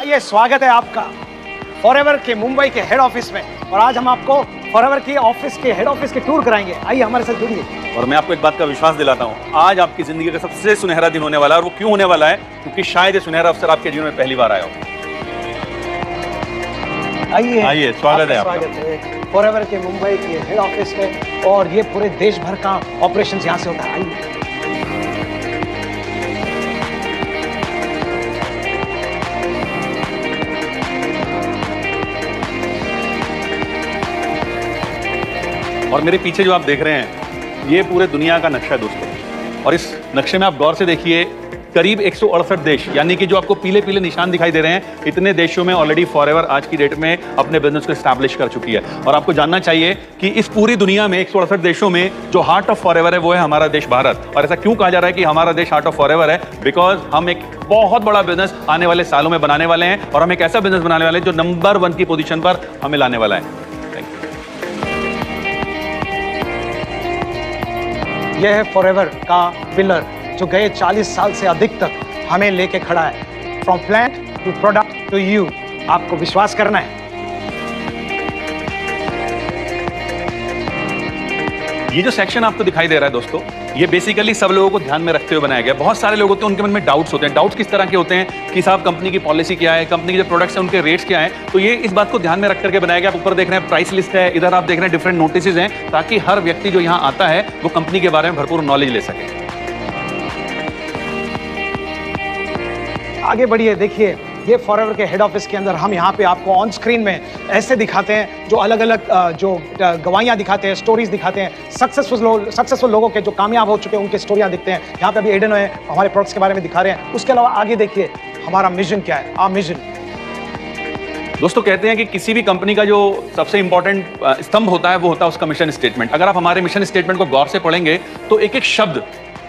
आइए, स्वागत है आपका फॉरएवर के मुंबई के हेड ऑफिस में। और आज हम आपको फॉरएवर की ऑफिस के हेड ऑफिस के टूर कराएंगे। आइए हमारे साथ जुड़िए। और मैं आपको एक बात का विश्वास दिलाता हूँ, आज आपकी जिंदगी का सबसे सुनहरा दिन होने वाला है। और वो क्यों होने वाला है? क्योंकि शायद ये सुनहरा अवसर आपके जीवन में पहली बार आया हो। आइए आइए, स्वागत है आपका। स्वागत है फॉरएवर के मुंबई के हेड ऑफिस में। और ये पूरे देश भर का ऑपरेशन यहाँ से होता है। आइए। और मेरे पीछे जो आप देख रहे हैं, ये पूरे दुनिया का नक्शा है दोस्तों। और इस नक्शे में आप गौर से देखिए, करीब 168 देश, यानी कि जो आपको पीले पीले निशान दिखाई दे रहे हैं, इतने देशों में ऑलरेडी फॉरएवर आज की डेट में अपने बिजनेस को एस्टैब्लिश कर चुकी है। और आपको जानना चाहिए कि इस पूरी दुनिया में 168 देशों में जो हार्ट ऑफ फॉरएवर है वो है हमारा देश भारत। और ऐसा क्यों कहा जा रहा है कि हमारा देश हार्ट ऑफ फॉरएवर है? बिकॉज हम एक बहुत बड़ा बिजनेस आने वाले सालों में बनाने वाले हैं। और हम एक ऐसा बिजनेस बनाने वाले हैं जो नंबर 1 की पोजीशन पर हमें लाने वाला है। यह है फॉरएवर का पिलर जो गए 40 साल से अधिक तक हमें लेके खड़ा है। From plant to product to you. आपको विश्वास करना है। ये जो सेक्शन आपको दिखाई दे रहा है दोस्तों, ये बेसिकली सब लोगों को ध्यान में रखते हुए बनाया गया। बहुत सारे लोग होते हैं, उनके मन में डाउट्स होते हैं। डाउट्स किस तरह के होते हैं कि साहब कंपनी की पॉलिसी क्या है, कंपनी के जो प्रोडक्ट्स हैं उनके रेट्स क्या हैं। तो ये इस बात को ध्यान में रख करके बनाया गया। आप ऊपर देख रहे हैं प्राइस लिस्ट है, इधर आप देख रहे हैं डिफरेंट नोटिसेस हैं, ताकि हर व्यक्ति जो यहाँ आता है वो कंपनी के बारे में भरपूर नॉलेज ले सके। आगे बढ़िए, देखिए ये फॉरएवर के हेड ऑफिस के अंदर हम यहाँ पे आपको ऑन स्क्रीन में ऐसे दिखाते हैं, जो अलग अलग जो गवाहियाँ दिखाते हैं, स्टोरीज दिखाते हैं। सक्सेसफुल लोगों के जो कामयाब हो चुके हैं उनकी स्टोरियाँ दिखते हैं। यहाँ पे अभी एडन है, हमारे प्रोडक्ट्स के बारे में दिखा रहे हैं। उसके अलावा आगे देखिए हमारा मिशन क्या है। आ मिशन दोस्तों, कहते हैं कि किसी भी कंपनी का जो सबसे इंपॉर्टेंट स्तंभ होता है वो होता है उसका मिशन स्टेटमेंट। अगर आप हमारे मिशन स्टेटमेंट को गौर से पढ़ेंगे तो एक एक शब्द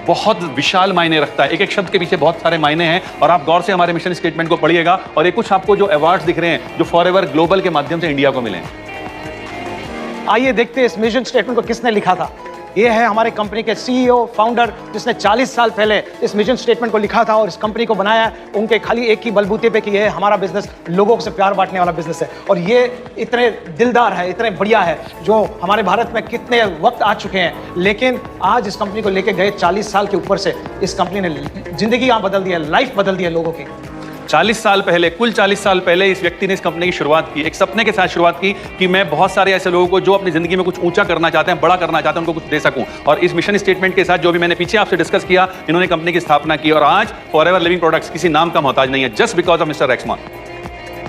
बहुत विशाल मायने रखता है। एक एक शब्द के पीछे बहुत सारे मायने हैं। और आप गौर से हमारे मिशन स्टेटमेंट को पढ़िएगा। और ये कुछ आपको जो अवार्ड्स दिख रहे हैं जो फॉरएवर ग्लोबल के माध्यम से इंडिया को मिले हैं। आइए देखते हैं इस मिशन स्टेटमेंट को किसने लिखा था। ये है हमारे कंपनी के सीईओ फाउंडर, जिसने 40 साल पहले इस मिशन स्टेटमेंट को लिखा था और इस कंपनी को बनाया। उनके खाली एक ही बलबूते पे कि ये हमारा बिजनेस लोगों से प्यार बांटने वाला बिजनेस है। और ये इतने दिलदार है, इतने बढ़िया है, जो हमारे भारत में कितने वक्त आ चुके हैं, लेकिन आज इस कंपनी को लेके गए 40 साल के ऊपर से इस कंपनी ने जिंदगी यहाँ बदल दी है, लाइफ बदल दी है लोगों की। 40 साल पहले, कुल 40 साल पहले इस व्यक्ति ने इस कंपनी की शुरुआत की, एक सपने के साथ शुरुआत की कि मैं बहुत सारे ऐसे लोगों को जो अपनी जिंदगी में कुछ ऊंचा करना चाहते हैं, बड़ा करना चाहते हैं, उनको कुछ दे सकूं। और इस मिशन स्टेटमेंट के साथ जो भी मैंने पीछे आपसे डिस्कस किया, इन्होंने कंपनी की स्थापना की। और आज फॉरएवर लिविंग प्रोडक्ट्स किसी नाम का मोहताज नहीं है, जस्ट बिकॉज ऑफ मिस्टर रेक्समैन।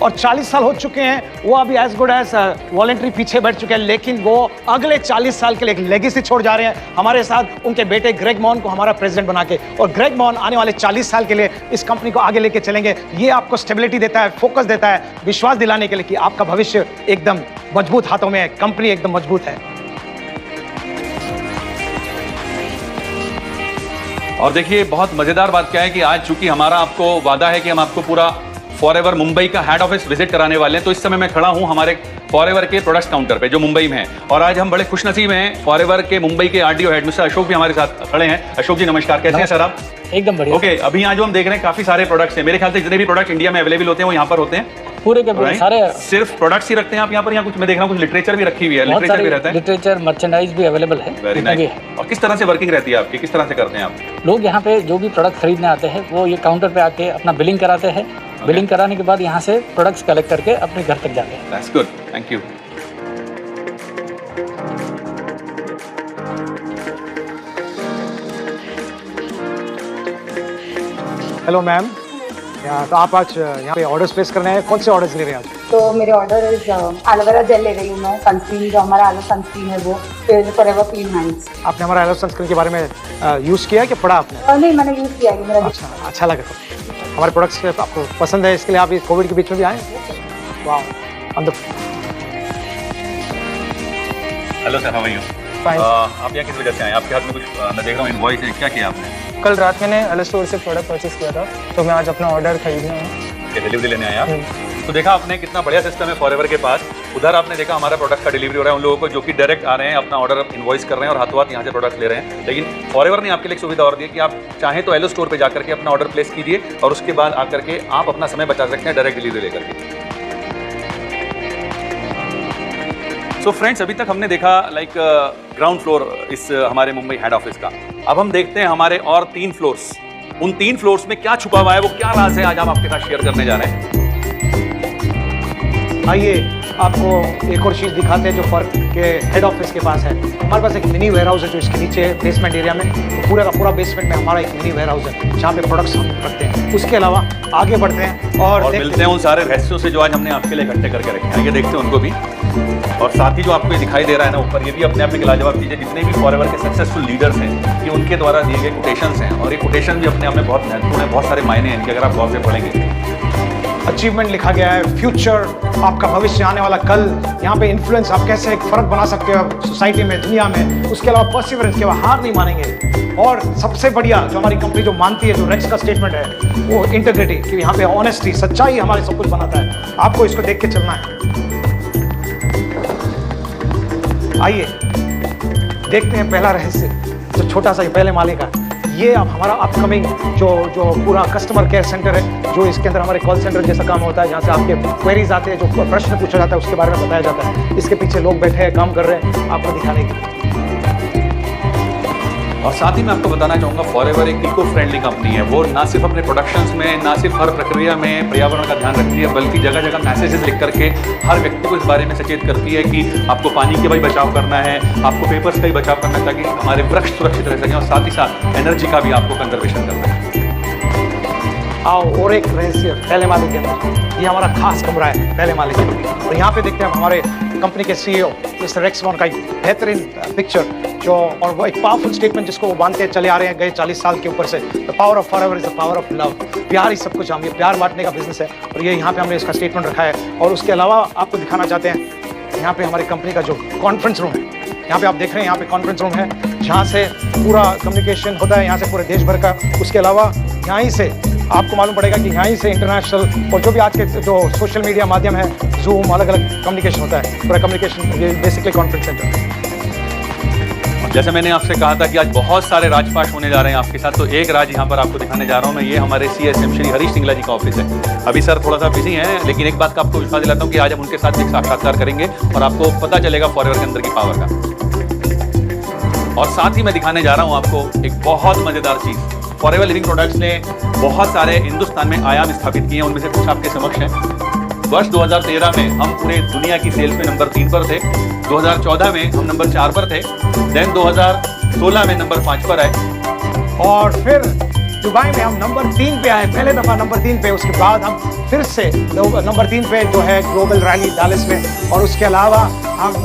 और 40 साल हो चुके हैं, वो अभी एज गुड एज वॉलंटरी पीछे बैठ चुके हैं, लेकिन वो अगले 40 साल के लिए एक लेगेसी छोड़ जा रहे हैं हमारे साथ, उनके बेटे ग्रेग मॉन को हमारा प्रेसिडेंट बना के। और ग्रेग मॉन आने वाले 40 साल के लिए इस कंपनी को आगे लेके चलेंगे। ये आपको स्टेबिलिटी देता है, फोकस देता है, विश्वास दिलाने के लिए कि आपका भविष्य एकदम मजबूत हाथों में है, कंपनी एकदम मजबूत है। और देखिए, बहुत मजेदार बात क्या है कि आज चूंकि हमारा आपको वादा है कि हम आपको पूरा फॉरएवर मुंबई का हेड ऑफिस विजिट कराने वाले हैं, तो इस समय मैं खड़ा हूं हमारे फॉरएवर के प्रोडक्ट्स काउंटर पे जो मुंबई में है। और आज हम बड़े खुशनसीब हैं, फॉरएवर के मुंबई के आरडीओ हेड मिस्टर अशोक भी हमारे साथ खड़े हैं। अशोक जी नमस्कार, कैसे हैं सर आप? एकदम बढ़िया। ओके, अभी यहाँ जो हम देख रहे हैं काफी सारे प्रोडक्ट्स हैं। मेरे ख्याल से जितने भी प्रोडक्ट इंडिया में अवेलेबल होते हैं वो यहाँ पर होते हैं। पूरे के पूरे सारे सिर्फ प्रोडक्ट्स ही रखते हैं आप यहाँ पर? या कुछ मैं देख रहा हूँ कुछ लिटरेचर भी रखी हुई है, लिटरेचर भी रहता है? लिटरेचर, मर्चेंडाइज भी अवेलेबल है। Very nice. और किस तरह से वर्किंग रहती है आपकी, किस तरह से करते हैं आप? लोग यहाँ पे जो भी प्रोडक्ट खरीदने आते हैं वो ये काउंटर पे आके अपना बिलिंग कराते हैं। बिलिंग कराने के बाद यहाँ से प्रोडक्ट्स कलेक्ट करके अपने घर तक जाते हैं। That's good, thank you. Hello ma'am, तो आप आज यहाँ पे ऑर्डर्स प्लेस करने हैं, कौन से ऑर्डर्स ले रहे हैं आज? तो मेरे ऑर्डर एलोवेरा जेल ले रही हूँ मैं, सनस्क्रीन जो हमारा एलो सनस्क्रीन है वो, फिर फॉरएवर क्लीन हैंड्स। आपने हमारा एलो सनस्क्रीन के बारे में यूज़ किया है कि पढ़ा आपने? नहीं, मैंने यूज़ किया है। मेरा अच्छा लगा। हमारे प्रोडक्ट्स आपको पसंद है, इसके लिए आप कोविड के बीच में भी आए? वाह, hello sir, how are you? आप यहाँ किस वजह से आए? आपके हाथ में कुछ मैं देख रहा हूँ इनवॉइस है, क्या किया आपने? कल रात मैंने एलो स्टोर से प्रोडक्ट परचेस किया था, तो मैं आज अपना ऑर्डर खरीदने आया। डिलीवरी लेने आए आप? तो देखा आपने कितना बढ़िया सिस्टम है फॉरएवर के पास उधर आपने देखा हमारा प्रोडक्ट का डिलीवरी हो रहा है उन लोगों को जो कि डायरेक्ट आ रहे हैं, अपना ऑर्डर इनवॉइस कर रहे हैं और हाथों हाथ यहाँ से प्रोडक्ट ले रहे हैं। लेकिन फॉरएवर ने आपके लिए एक सुविधा और दी है कि आप चाहें तो एलो स्टोर पे जाकर के अपना ऑर्डर प्लेस कीजिए और उसके बाद आकर के आप अपना समय बचा सकते हैं डायरेक्ट डिलीवरी लेकर के। सो फ्रेंड्स, अभी तक हमने देखा लाइक ग्राउंड फ्लोर इस हमारे मुंबई हेड ऑफिस का। अब हम देखते हैं हमारे और 3 फ्लोर्स। उन 3 फ्लोर्स में क्या छुपा हुआ है, वो क्या राज है, आज हम आपके साथ शेयर करने जा रहे हैं। आइए आपको एक और चीज़ दिखाते हैं जो फर्क के हेड ऑफिस के पास है। हमारे पास एक मिनी वेयर हाउस है जो इसके नीचे बेसमेंट एरिया में, तो पूरा का पूरा बेसमेंट में हमारा एक मिनी वेयर हाउस है जहाँ पे प्रोडक्ट्स हम रखते हैं। उसके अलावा आगे बढ़ते हैं और मिलते हैं उन सारे रहस्यों से जो आज हमने आपके लिए इकट्ठे करके रखे हैं। आइए देखते हैं उनको भी। और साथ ही जो आपको ये दिखाई दे रहा है ना ऊपर, ये भी अपने आप में लाजवाब चीज़ है। जितने भी फॉरएवर के सक्सेसफुल लीडर्स हैं, ये उनके द्वारा दिए गए कोटेशंस हैं और ये कोटेशन भी अपने आप में बहुत महत्वपूर्ण है। बहुत सारे मायने हैं इनके, अगर आप गौर से पढ़ेंगे। अचीवमेंट लिखा गया है, फ्यूचर, आपका भविष्य, आने वाला कल, यहाँ पे इन्फ्लुएंस, आप कैसे एक फर्क बना सकते हो सोसाइटी में, दुनिया में। उसके अलावा परसिवरेंस, के बाद हार नहीं मानेंगे। और सबसे बढ़िया जो हमारी कंपनी जो मानती है, जो रेक्स का स्टेटमेंट है, वो इंटीग्रिटी, कि यहाँ पे ऑनेस्टी, सच्चाई हमारे सब कुछ बनाता है। आपको इसको देख के चलना है। आइए देखते हैं पहला रहस्य, जो छोटा सा पहले माले का। ये अब हमारा अपकमिंग जो पूरा कस्टमर केयर सेंटर है, जो इसके अंदर हमारे कॉल सेंटर जैसा काम होता है, जहाँ से आपके क्वेरीज आते हैं, जो प्रश्न पूछा जाता है उसके बारे में बताया जाता है। इसके पीछे लोग बैठे हैं, काम कर रहे हैं, आपको दिखाने की। और साथ ही मैं आपको बताना चाहूँगा, फॉरएवर एक इको फ्रेंडली कंपनी है। वो ना सिर्फ अपने प्रोडक्शंस में, ना सिर्फ हर प्रक्रिया में पर्यावरण का ध्यान रखती है, बल्कि जगह जगह मैसेजेस लिख करके हर व्यक्ति को इस बारे में सचेत करती है कि आपको पानी का भी बचाव करना है, आपको पेपर्स का भी बचाव करना है, ताकि हमारे वृक्ष सुरक्षित रह सकें। और साथ ही साथ एनर्जी का भी आपको कंजर्वेशन करना है। आओ और एक रहस्य पहले माले के अंदर, ये हमारा खास कमरा है पहले माले के अंदर। तो यहाँ पे देखते हैं हमारे कंपनी के CEO मिस्टर रेक्स वॉन का एक बेहतरीन पिक्चर, जो और वो एक पावरफुल स्टेटमेंट जिसको वो बांधते चले आ रहे हैं गए 40 साल के ऊपर से। The power of forever is the power of love. प्यार ही सब कुछ, हम ये प्यार बांटने का बिजनेस है और ये यहाँ पे हमने इसका स्टेटमेंट रखा है। और उसके अलावा आपको दिखाना चाहते हैं यहाँ पे हमारी कंपनी का जो कॉन्फ्रेंस रूम है, यहाँ पे आप देख रहे हैं, यहाँ पे कॉन्फ्रेंस रूम है जहाँ से पूरा कम्युनिकेशन होता है, यहाँ से पूरे देश भर का। उसके अलावा यहाँ ही से आपको मालूम पड़ेगा कि यहाँ ही से इंटरनेशनल और जो भी आज के जो सोशल मीडिया माध्यम है, जूम, अलग अलग कम्युनिकेशन होता है। पूरा कम्युनिकेशन ये बेसिकली कॉन्फ्रेंस सेंटर है। जैसे मैंने आपसे कहा था कि आज बहुत सारे राजपाश होने जा रहे हैं आपके साथ, तो एक राज यहाँ पर आपको दिखाने जा रहा हूँ मैं। ये हमारे CSM श्री हरीश सिंगला जी का ऑफिस है। अभी सर थोड़ा सा बिजी हैं, लेकिन एक बात का आपको विश्वास दिलाता हूँ कि आज हम उनके साथ एक साक्षात्कार करेंगे और आपको पता चलेगा फॉरएवर के अंदर की पावर का। और साथ ही मैं दिखाने जा रहा हूँ आपको एक बहुत मजेदार चीज़। फॉरएवर लिविंग प्रोडक्ट्स ने बहुत सारे हिंदुस्तान में आयाम स्थापित किए हैं, उनमें से कुछ आपके समक्ष हैं। वर्ष 2013 में हम पूरे दुनिया की सेल्स में नंबर 3 पर थे। 2014 में हम नंबर 4 पर थे। देन 2016 में नंबर 5 पर आए और फिर दुबई में हम नंबर 3 पे आए, पहले दफा नंबर 3 पे। उसके बाद हम फिर से नंबर 3 पे जो है ग्लोबल रैली डालस में। और उसके अलावा हम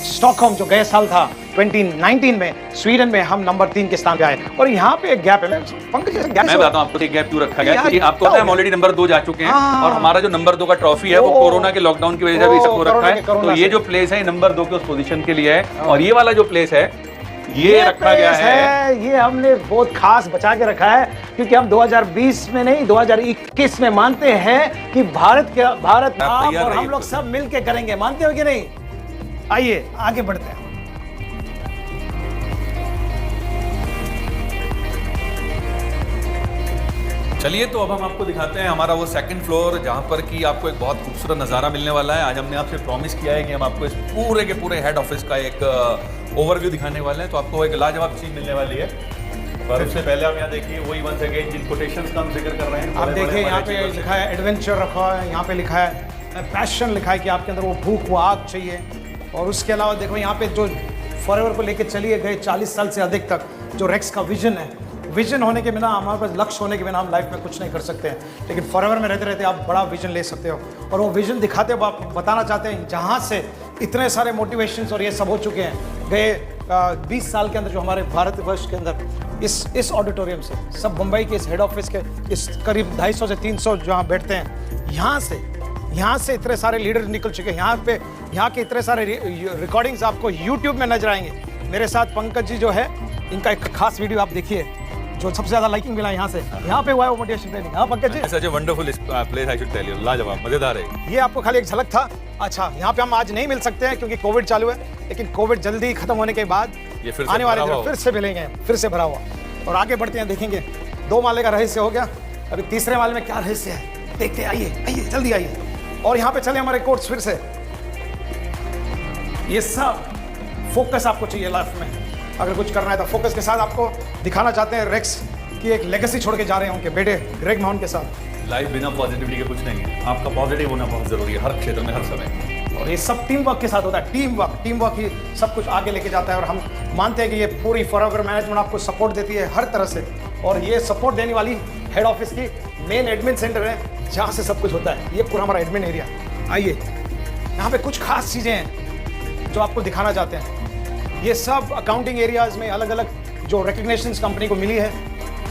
स्टॉकहोम जो गए साल था 2019 में, स्वीडन में हम नंबर 3 के स्थान पे आए। और यहाँ पे एक गैप है, पंकज मैं बताता हूँ आपको एक गैप क्यों रखा गया, क्योंकि आपको पता है हम ऑलरेडी नंबर 2 जा चुके हैं। और हमारा जो नंबर 2 का ट्रॉफी है वो कोरोना के लॉकडाउन की वजह से भी सबको रखा है। तो ये जो प्लेस है नंबर 2 के उस पोजीशन के लिए है। और ये वाला जो प्लेस है ये रखा गया है, ये हमने बहुत खास बचा के रखा है, क्योंकि हम 2020 में नहीं 2021 में मानते हैं कि भारत आप और हम लोग सब मिलके करेंगे। मानते हो कि नहीं? आइए आगे बढ़ते हैं। चलिए तो अब हम आपको दिखाते हैं हमारा वो सेकंड फ्लोर, जहाँ पर कि आपको एक बहुत खूबसूरत नज़ारा मिलने वाला है। आज हमने आपसे प्रॉमिस किया है कि हम आपको इस पूरे के पूरे हेड ऑफिस का एक ओवरव्यू दिखाने वाले हैं, तो आपको एक लाजवाब चीज़ मिलने वाली है। पर उससे पहले आप यहाँ देखिए वही वंस अगेन जिन कोटेशंस का हम जिक्र कर रहे हैं। आप देखिए यहाँ पे लिखा है एडवेंचर रखा है, यहाँ पे लिखा है पैशन लिखा है कि आपके अंदर वो भूख, वो आग चाहिए। और उसके अलावा देखो यहाँ पे जो फॉरएवर को लेके चलिए गए 40 साल से अधिक तक, जो रेक्स का विजन है, विजन होने के बिना, हमारे पास लक्ष्य होने के बिना हम लाइफ में कुछ नहीं कर सकते हैं। लेकिन फॉरएवर में रहते रहते आप बड़ा विजन ले सकते हो। और वो विजन दिखाते हो, आप बताना चाहते हैं जहाँ से इतने सारे मोटिवेशंस और ये सब हो चुके हैं गए 20 साल के अंदर, जो हमारे भारतवर्ष के अंदर इस ऑडिटोरियम से, सब मुंबई के इस हेड ऑफिस के इस करीब 250 से 300 जहाँ बैठते हैं, यहाँ से इतने सारे लीडर निकल चुके हैं। यहाँ के इतने सारे रिकॉर्डिंग्स आपको यूट्यूब में नजर आएंगे। मेरे साथ पंकज जी जो है, इनका एक खास वीडियो आप देखिए, जो सबसे ज्यादा लाइकिंग मिला यहाँ से, यहाँ पे हुआ है वो मोटिवेशन ट्रेनिंग। हाँ Pankaj ji, such a wonderful place, I should tell you, लाजवाब, मजेदार है। ये आपको खाली एक झलक था। अच्छा, यहाँ पे हम आज नहीं मिल सकते हैं क्योंकि कोविड चालू है, लेकिन कोविड जल्दी खत्म होने के बाद ये फिर से आने वाले भरा दिन हुआ फिर से मिलेंगे, फिर से भरा हुआ। और आगे बढ़ते हैं, देखेंगे 2 माले का रहस्य हो गया, अभी तीसरे माले में क्या रहस्य है देखते हैं। आइए आइए जल्दी आइए। और यहाँ पे चले हमारे कोर्ट्स फिर से। ये सब फोकस आपको चाहिए लाइफ में, अगर कुछ करना है तो फोकस के साथ। आपको दिखाना चाहते हैं रेक्स की एक लेगेसी छोड़ के जा रहे हैं उनके बेटे ग्रेग महान के साथ। लाइफ बिना पॉजिटिविटी के कुछ नहीं है, आपका पॉजिटिव होना बहुत जरूरी है हर क्षेत्र में, हर समय। और ये सब टीम वर्क के साथ होता है। टीम वर्क ही सब कुछ आगे लेके जाता है। और हम मानते हैं कि ये पूरी फॉरएवर मैनेजमेंट आपको सपोर्ट देती है हर तरह से। और ये सपोर्ट देने वाली हेड ऑफिस की मेन एडमिन सेंटर है, जहाँ से सब कुछ होता है। ये पूरा हमारा एडमिन एरिया। आइए, यहाँ पे कुछ खास चीज़ें हैं जो आपको दिखाना चाहते हैं। ये सब अकाउंटिंग एरियाज में अलग अलग जो रिकग्निशंस कंपनी को मिली है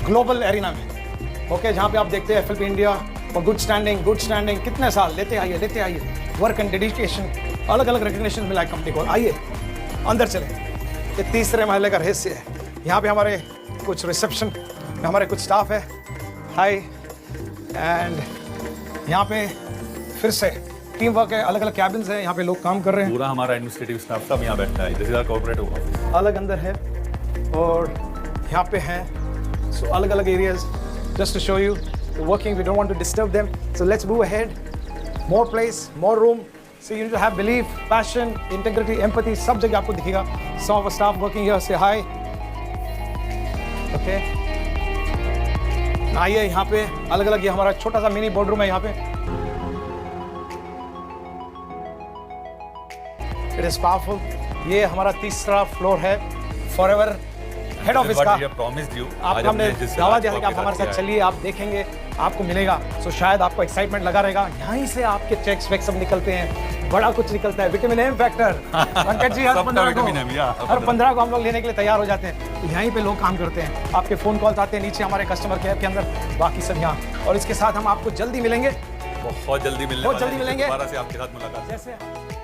ग्लोबल एरिना में। ओके, जहाँ पे आप देखते हैं एफएलपी इंडिया और गुड स्टैंडिंग कितने साल लेते आइए वर्क एंड डेडिकेशन, अलग अलग रिकग्निशन मिला है कंपनी को। आइए अंदर चले। ये तीसरे महले का रहस्य है। यहाँ पे हमारे कुछ रिसेप्शन में हमारे कुछ स्टाफ है। हाय। एंड यहाँ पे फिर से टीम वर्क है, अलग अलग कैबिन्स हैं, यहाँ पे लोग काम कर रहे हैं। पूरा हमारा एडमिनिस्ट्रेटिव स्टाफ सब यहाँ बैठता है, this is our corporate office. अलग अंदर है और यहाँ पे हैं, सो अलग अलग areas. Just to show you working, we don't want to disturb them, so let's move ahead. More place, more room, so you need to have belief, passion, integrity, empathy, सब जगह आपको दिखेगा। Some of staff working here, say hi. Okay, आइए यहाँ पे अलग अलग, ये हमारा छोटा सा मिनी बोर्ड रूम है यहाँ पे। It is powerful. ये हमारा तीसरा फ्लोर है फॉरएवर हेड ऑफिस का। आपको हमने दावा दिया है कि आप हमारे साथ चलिए, आप देखेंगे, आपको मिलेगा। सो शायद आपको एक्साइटमेंट लगा रहेगा। यहीं से आपके चेक्स वेक्स सब निकलते हैं, बड़ा कुछ निकलता है। Vitamin M factor Pankaj ji, हर 15 को हम लोग लेने के लिए तैयार हो जाते हैं। तो यहीं पे लोग काम करते हैं। आपके फोन कॉल्स आते हैं नीचे हमारे कस्टमर केयर के अंदर, बाकी सब यहाँ। और इसके साथ हम आपको जल्दी मिलेंगे, बहुत जल्दी मिलने बहुत जल्दी मिलेंगे। दोबारा से आपके साथ मुलाकात। जैसे